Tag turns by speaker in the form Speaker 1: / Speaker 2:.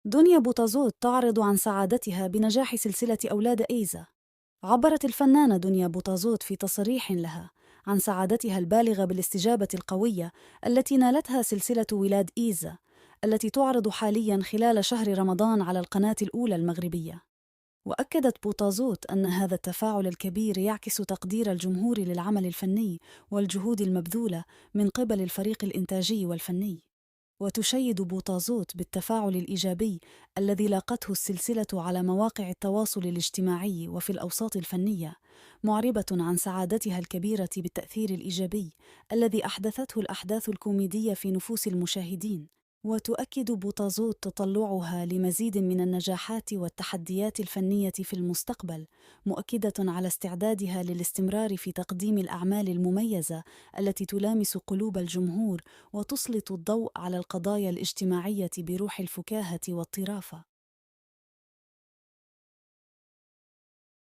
Speaker 1: دنيا بوتازوت تعرض عن سعادتها بنجاح سلسلة أولاد إيزا. عبرت الفنانة دنيا بوتازوت في تصريح لها عن سعادتها البالغة بالاستجابة القوية التي نالتها سلسلة ولاد إيزا، التي تعرض حالياً خلال شهر رمضان على القناة الأولى المغربية. وأكدت بوتازوت أن هذا التفاعل الكبير يعكس تقدير الجمهور للعمل الفني والجهود المبذولة من قبل الفريق الإنتاجي والفني. وتشيد بوتازوت بالتفاعل الإيجابي الذي لاقته السلسلة على مواقع التواصل الاجتماعي وفي الأوساط الفنية، معربة عن سعادتها الكبيرة بالتأثير الإيجابي الذي أحدثته الأحداث الكوميدية في نفوس المشاهدين. وتؤكد بوتازوت تطلعها لمزيد من النجاحات والتحديات الفنية في المستقبل، مؤكدة على استعدادها للاستمرار في تقديم الأعمال المميزة التي تلامس قلوب الجمهور وتسلط الضوء على القضايا الاجتماعية بروح الفكاهة والطرافة.